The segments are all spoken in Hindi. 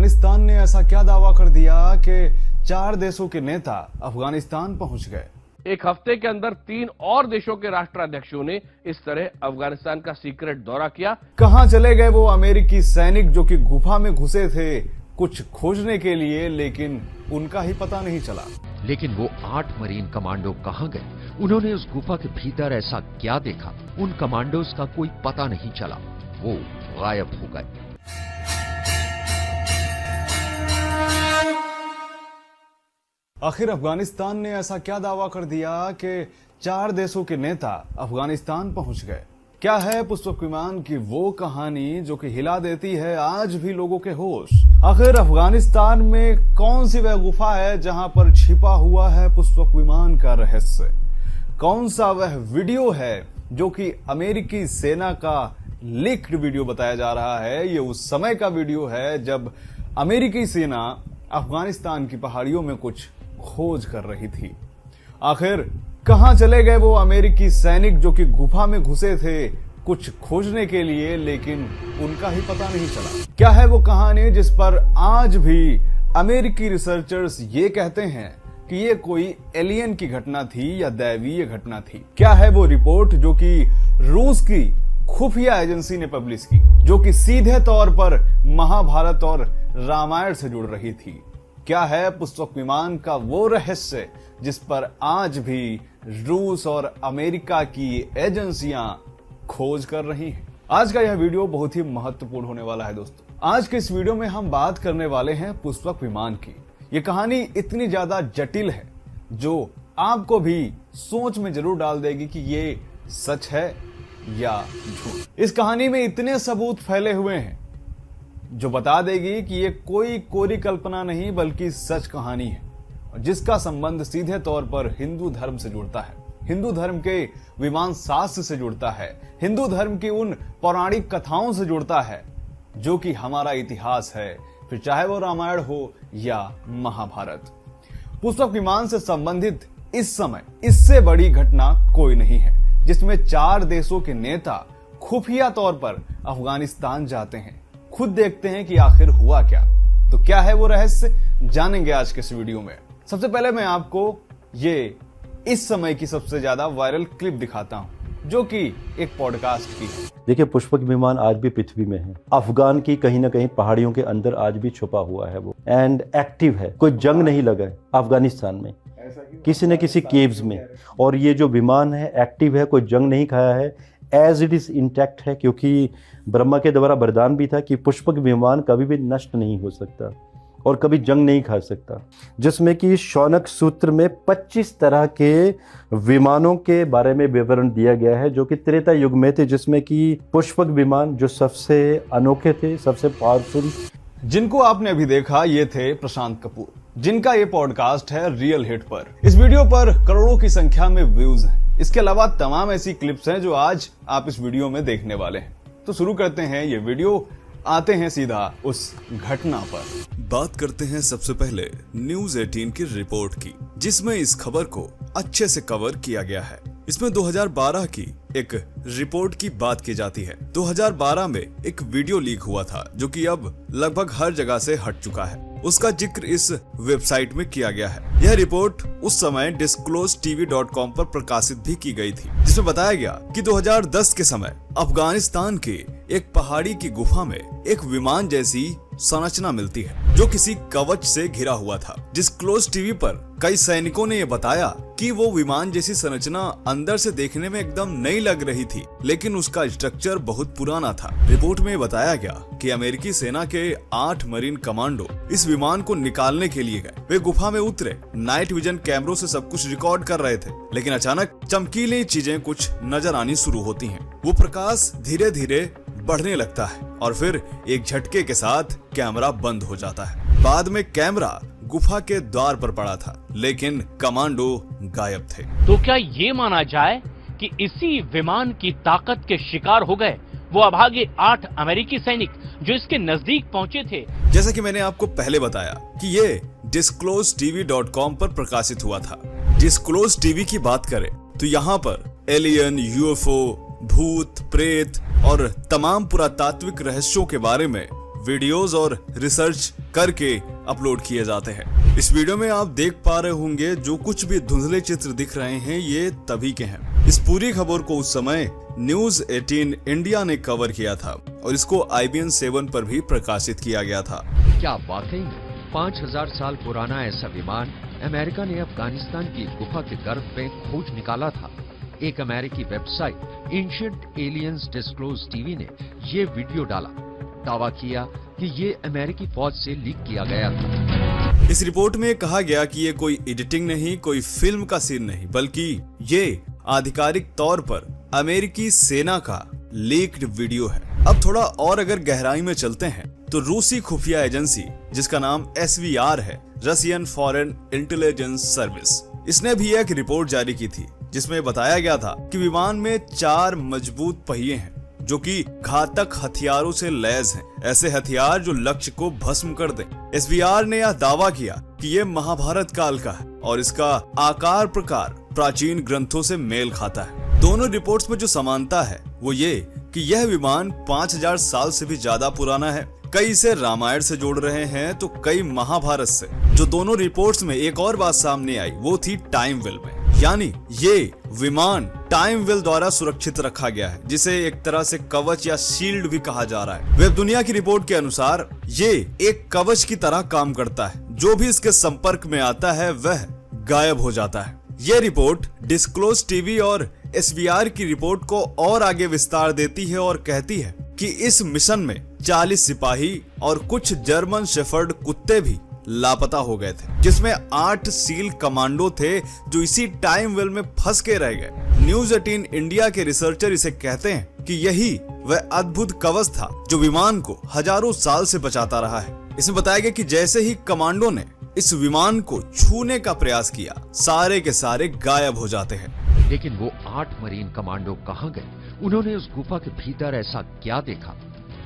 अफगानिस्तान ने ऐसा क्या दावा कर दिया कि 4 देशों के नेता अफगानिस्तान पहुंच गए। एक हफ्ते के अंदर 3 और देशों के राष्ट्राध्यक्षों ने इस तरह अफगानिस्तान का सीक्रेट दौरा किया। कहां चले गए वो अमेरिकी सैनिक जो कि गुफा में घुसे थे कुछ खोजने के लिए, लेकिन उनका ही पता नहीं चला। लेकिन वो 8 मरीन कमांडो कहां गए? उन्होंने उस गुफा के भीतर ऐसा क्या देखा? उन कमांडोज का कोई पता नहीं चला, वो गायब हो गए। आखिर अफगानिस्तान ने ऐसा क्या दावा कर दिया कि 4 देशों के नेता अफगानिस्तान पहुंच गए। क्या है पुष्पक विमान की वो कहानी जो कि हिला देती है आज भी लोगों के होश। आखिर अफगानिस्तान में कौन सी वह गुफा है जहां पर छिपा हुआ है पुष्पक विमान का रहस्य? कौन सा वह वीडियो है जो कि अमेरिकी सेना का लीक्ड वीडियो बताया जा रहा है? ये उस समय का वीडियो है जब अमेरिकी सेना अफगानिस्तान की पहाड़ियों में कुछ खोज कर रही थी। आखिर कहां चले गए वो अमेरिकी सैनिक जो कि गुफा में घुसे थे कुछ खोजने के लिए, लेकिन उनका ही पता नहीं चला। क्या है वो कहानी जिस पर आज भी अमेरिकी रिसर्चर्स ये कहते हैं कि ये कोई एलियन की घटना थी या दैवीय घटना थी? क्या है वो रिपोर्ट जो कि रूस की खुफिया एजेंसी ने पब्लिश की, जो कि सीधे तौर पर महाभारत और रामायण से जुड़ रही थी? क्या है पुष्पक विमान का वो रहस्य जिस पर आज भी रूस और अमेरिका की एजेंसियां खोज कर रही हैं? आज का यह वीडियो बहुत ही महत्वपूर्ण होने वाला है दोस्तों। आज के इस वीडियो में हम बात करने वाले हैं पुष्पक विमान की। ये कहानी इतनी ज्यादा जटिल है जो आपको भी सोच में जरूर डाल देगी कि ये सच है या झूठ। इस कहानी में इतने सबूत फैले हुए हैं जो बता देगी कि ये कोई कोरी कल्पना नहीं बल्कि सच कहानी है, जिसका संबंध सीधे तौर पर हिंदू धर्म से जुड़ता है, हिंदू धर्म के विमान शास्त्र से जुड़ता है, हिंदू धर्म की उन पौराणिक कथाओं से जुड़ता है जो कि हमारा इतिहास है, फिर चाहे वो रामायण हो या महाभारत। पुष्पक विमान से संबंधित इस समय इससे बड़ी घटना कोई नहीं है जिसमें 4 देशों के नेता खुफिया तौर पर अफगानिस्तान जाते हैं। खुद देखते हैं कि आखिर हुआ क्या। तो क्या है वो रहस्य, जानेंगे आज के इस वीडियो में। सबसे पहले मैं आपको ये इस समय की सबसे ज्यादा वायरल क्लिप दिखाता हूं जो कि एक पॉडकास्ट की है। देखिए, पुष्पक विमान आज भी पृथ्वी में है, अफगान की कहीं ना कहीं पहाड़ियों के अंदर आज भी छुपा हुआ है वो, एंड एक्टिव है। कोई जंग नहीं लगा है अफगानिस्तान में किसी न किसी केव्स में, और ये जो विमान है एक्टिव है, कोई जंग नहीं खाया है, एज इट इज इंटैक्ट है, क्योंकि ब्रह्मा के द्वारा वरदान भी था कि पुष्पक विमान कभी भी नष्ट नहीं हो सकता और कभी जंग नहीं खा सकता। जिसमें कि शौनक सूत्र में 25 तरह के विमानों के बारे में विवरण दिया गया है जो कि त्रेता युग में थे, जिसमें कि पुष्पक विमान जो सबसे अनोखे थे, सबसे पावरफुल। जिनको आपने अभी देखा ये थे प्रशांत कपूर, जिनका ये पॉडकास्ट है रियल हिट पर। इस वीडियो पर करोड़ों की संख्या में व्यूज हैं। इसके अलावा तमाम ऐसी क्लिप्स हैं जो आज आप इस वीडियो में देखने वाले हैं। तो शुरू करते हैं ये वीडियो, आते हैं सीधा उस घटना पर। बात करते हैं सबसे पहले न्यूज 18 की रिपोर्ट की, जिसमें इस खबर को अच्छे से कवर किया गया है। इसमें 2012 की एक रिपोर्ट की बात की जाती है। 2012 में एक वीडियो लीक हुआ था जो कि अब लगभग हर जगह से हट चुका है। उसका जिक्र इस वेबसाइट में किया गया है। यह रिपोर्ट उस समय disclosetv.com पर प्रकाशित भी की गई थी, जिसमें बताया गया कि 2010 के समय अफगानिस्तान के एक पहाड़ी की गुफा में एक विमान जैसी संरचना मिलती है जो किसी कवच से घिरा हुआ था। डिस्क्लोज टीवी पर कई सैनिकों ने यह बताया कि वो विमान जैसी संरचना अंदर से देखने में एकदम नई लग रही थी, लेकिन उसका स्ट्रक्चर बहुत पुराना था। रिपोर्ट में बताया गया कि अमेरिकी सेना के 8 मरीन कमांडो इस विमान को निकालने के लिए गए। वे गुफा में उतरे, नाइट विजन कैमरों से सब कुछ रिकॉर्ड कर रहे थे, लेकिन अचानक चमकीली चीजें कुछ नजर आनी शुरू होती हैं। वो प्रकाश धीरे धीरे बढ़ने लगता है और फिर एक झटके के साथ कैमरा बंद हो जाता है। बाद में कैमरा गुफा के द्वार पर पड़ा था, लेकिन कमांडो गायब थे। तो क्या ये माना जाए कि इसी विमान की ताकत के शिकार हो गए वो अभागे 8 अमेरिकी सैनिक जो इसके नजदीक पहुंचे थे? जैसा कि मैंने आपको पहले बताया कि ये disclosetv.com पर प्रकाशित हुआ था। डिस्क्लोज टीवी की बात करें तो यहाँ पर एलियन, यूएफओ, भूत, प्रेत और तमाम पुरातात्विक रहस्यों के बारे में वीडियोस और रिसर्च करके अपलोड किए जाते हैं। इस वीडियो में आप देख पा रहे होंगे जो कुछ भी धुंधले चित्र दिख रहे हैं ये तभी के हैं। इस पूरी खबर को उस समय न्यूज 18 इंडिया ने कवर किया था और इसको IBN 7 पर भी प्रकाशित किया गया था। क्या वाकई में 5000 साल पुराना ऐसा विमान अमेरिका ने अफगानिस्तान की गुफा के गर्भ में खोज निकाला था? एक अमेरिकी website ancient aliens disclose TV ने ये वीडियो डाला, दावा किया कि ये अमेरिकी फौज से लीक किया गया था। इस रिपोर्ट में कहा गया कि ये कोई एडिटिंग नहीं, कोई फिल्म का सीन नहीं, बल्कि ये आधिकारिक तौर पर अमेरिकी सेना का लीक्ड वीडियो है। अब थोड़ा और अगर गहराई में चलते हैं तो रूसी खुफिया एजेंसी जिसका नाम SVR है, रशियन फॉरेन इंटेलिजेंस सर्विस, इसने भी एक रिपोर्ट जारी की थी जिसमें बताया गया था कि विमान में 4 मजबूत पहिए हैं जो कि घातक हथियारों से लैस हैं, ऐसे हथियार जो लक्ष्य को भस्म कर दें। SVR ने यह दावा किया कि ये महाभारत काल का है और इसका आकार प्रकार प्राचीन ग्रंथों से मेल खाता है। दोनों रिपोर्ट्स में जो समानता है वो ये कि यह विमान 5000 साल से भी ज्यादा पुराना है। कई इसे रामायण से जोड़ रहे हैं तो कई महाभारत से। जो दोनों रिपोर्ट्स में एक और बात सामने आई वो थी टाइम वेल में, यानी ये विमान टाइम वेल द्वारा सुरक्षित रखा गया है, जिसे एक तरह से कवच या शील्ड भी कहा जा रहा है। वेब दुनिया की रिपोर्ट के अनुसार ये एक कवच की तरह काम करता है, जो भी इसके संपर्क में आता है वह गायब हो जाता है। ये रिपोर्ट डिस्क्लोज टीवी और SVR की रिपोर्ट को और आगे विस्तार देती है और कहती है कि इस मिशन में 40 सिपाही और कुछ जर्मन शेफर्ड कुत्ते भी लापता हो गए थे, जिसमें 8 सील कमांडो थे जो इसी टाइम वेल में फंस के रह गए। न्यूज 18 इंडिया के रिसर्चर इसे कहते हैं कि यही वह अद्भुत कवच था जो विमान को हजारों साल से बचाता रहा है। इसमें बताया गया कि जैसे ही कमांडो ने इस विमान को छूने का प्रयास किया, सारे के सारे गायब हो जाते हैं। लेकिन वो 8 मरीन कमांडो कहाँ गए? उन्होंने उस गुफा के भीतर ऐसा क्या देखा?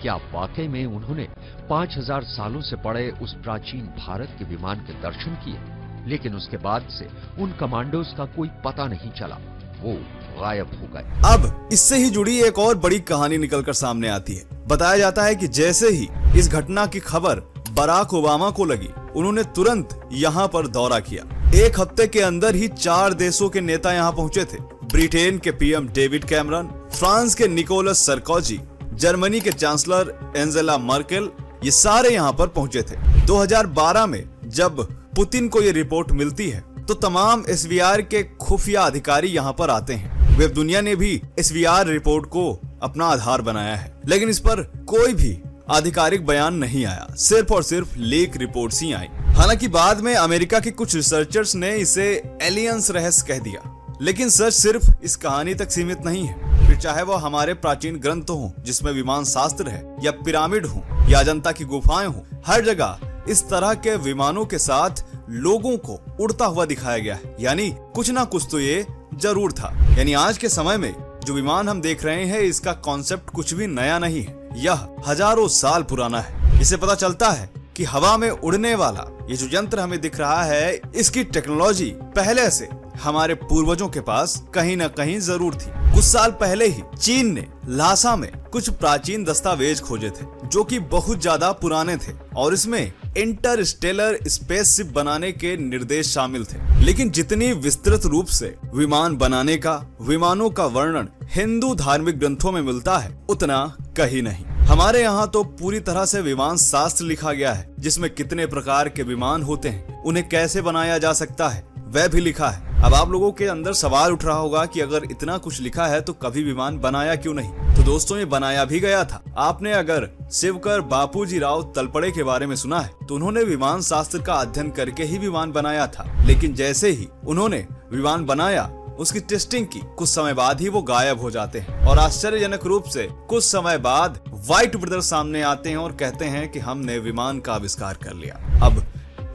क्या वाकई में उन्होंने 5000 सालों से पड़े उस प्राचीन भारत के विमान के दर्शन किए? लेकिन उसके बाद से उन कमांडोज का कोई पता नहीं चला, वो गायब हो गए। अब इससे ही जुड़ी एक और बड़ी कहानी निकलकर सामने आती है। बताया जाता है कि जैसे ही इस घटना की खबर बराक ओबामा को लगी, उन्होंने तुरंत यहाँ पर दौरा किया। एक हफ्ते के अंदर ही 4 देशों के नेता यहाँ पहुंचे थे। ब्रिटेन के PM डेविड कैमरन, फ्रांस के निकोलस सरकोजी, जर्मनी के चांसलर एंजेला मर्केल, ये सारे यहाँ पर पहुंचे थे। 2012 में जब पुतिन को ये रिपोर्ट मिलती है तो तमाम SVR के खुफिया अधिकारी यहाँ पर आते हैं। वेब दुनिया ने भी SVR रिपोर्ट को अपना आधार बनाया है, लेकिन इस पर कोई भी आधिकारिक बयान नहीं आया, सिर्फ और सिर्फ लीक रिपोर्ट्स ही आई। हालांकि बाद में अमेरिका के कुछ रिसर्चर्स ने इसे एलियंस रहस्य कह दिया, लेकिन सच सिर्फ इस कहानी तक सीमित नहीं है। फिर चाहे वो हमारे प्राचीन ग्रंथ हों जिसमें विमान शास्त्र है, या पिरामिड हों, या अजंता की गुफाएं हों, हर जगह इस तरह के विमानों के साथ लोगों को उड़ता हुआ दिखाया गया है। यानी कुछ ना कुछ तो ये जरूर था। यानी आज के समय में जो विमान हम देख रहे हैं इसका कॉन्सेप्ट कुछ भी नया नहीं है, यह हजारों साल पुराना है। इससे पता चलता है कि हवा में उड़ने वाला ये जो यंत्र हमें दिख रहा है, इसकी टेक्नोलॉजी पहले से हमारे पूर्वजों के पास कहीं न कहीं जरूर थी। कुछ साल पहले ही चीन ने ल्हासा में कुछ प्राचीन दस्तावेज खोजे थे जो कि बहुत ज्यादा पुराने थे और इसमें इंटरस्टेलर स्पेसशिप बनाने के निर्देश शामिल थे। लेकिन जितनी विस्तृत रूप से विमान बनाने का, विमानों का वर्णन हिंदू धार्मिक ग्रंथों में मिलता है, उतना कहीं नहीं। हमारे यहाँ तो पूरी तरह से विमान शास्त्र लिखा गया है, जिसमें कितने प्रकार के विमान होते हैं, उन्हें कैसे बनाया जा सकता है, वह भी लिखा है। अब आप लोगों के अंदर सवाल उठ रहा होगा कि अगर इतना कुछ लिखा है तो कभी विमान बनाया क्यों नहीं? तो दोस्तों, ये बनाया भी गया था। आपने अगर शिवकर बापूजी राव तलपड़े के बारे में सुना है तो उन्होंने विमान शास्त्र का अध्ययन करके ही विमान बनाया था। लेकिन जैसे ही उन्होंने विमान बनाया, उसकी टेस्टिंग की, कुछ समय बाद ही वो गायब हो जाते हैं और आश्चर्यजनक रूप से कुछ समय बाद व्हाइट ब्रदर्स सामने आते हैं और कहते हैं कि हमने विमान का आविष्कार कर लिया। अब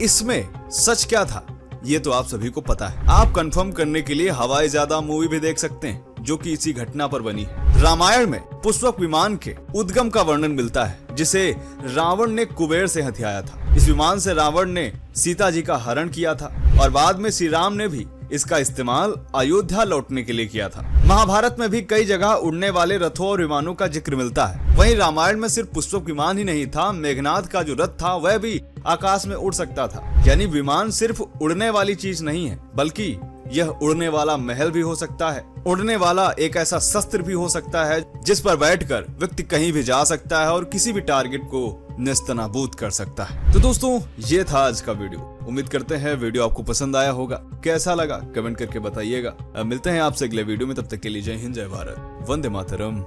इसमें सच क्या था ये तो आप सभी को पता है। आप कंफर्म करने के लिए हवाई ज्यादा मूवी भी देख सकते हैं जो कि इसी घटना पर बनी है। रामायण में पुष्पक विमान के उद्गम का वर्णन मिलता है, जिसे रावण ने कुबेर से हथियाया था। इस विमान से रावण ने सीता जी का हरण किया था और बाद में श्री राम ने भी इसका इस्तेमाल अयोध्या लौटने के लिए किया था। महाभारत में भी कई जगह उड़ने वाले रथों और विमानों का जिक्र मिलता है। वहीं रामायण में सिर्फ पुष्पक विमान ही नहीं था, मेघनाद का जो रथ था वह भी आकाश में उड़ सकता था। यानी विमान सिर्फ उड़ने वाली चीज नहीं है, बल्कि यह उड़ने वाला महल भी हो सकता है। उड़ने वाला एक ऐसा शस्त्र भी हो सकता है जिस पर बैठकर व्यक्ति कहीं भी जा सकता है और किसी भी टारगेट को नेस्तनाबूद कर सकता है। तो दोस्तों, ये था आज का वीडियो। उम्मीद करते हैं वीडियो आपको पसंद आया होगा। कैसा लगा कमेंट करके बताइएगा। अब मिलते हैं आपसे अगले वीडियो में, तब तक के लिए जय हिंद, जय भारत, वंदे मातरम।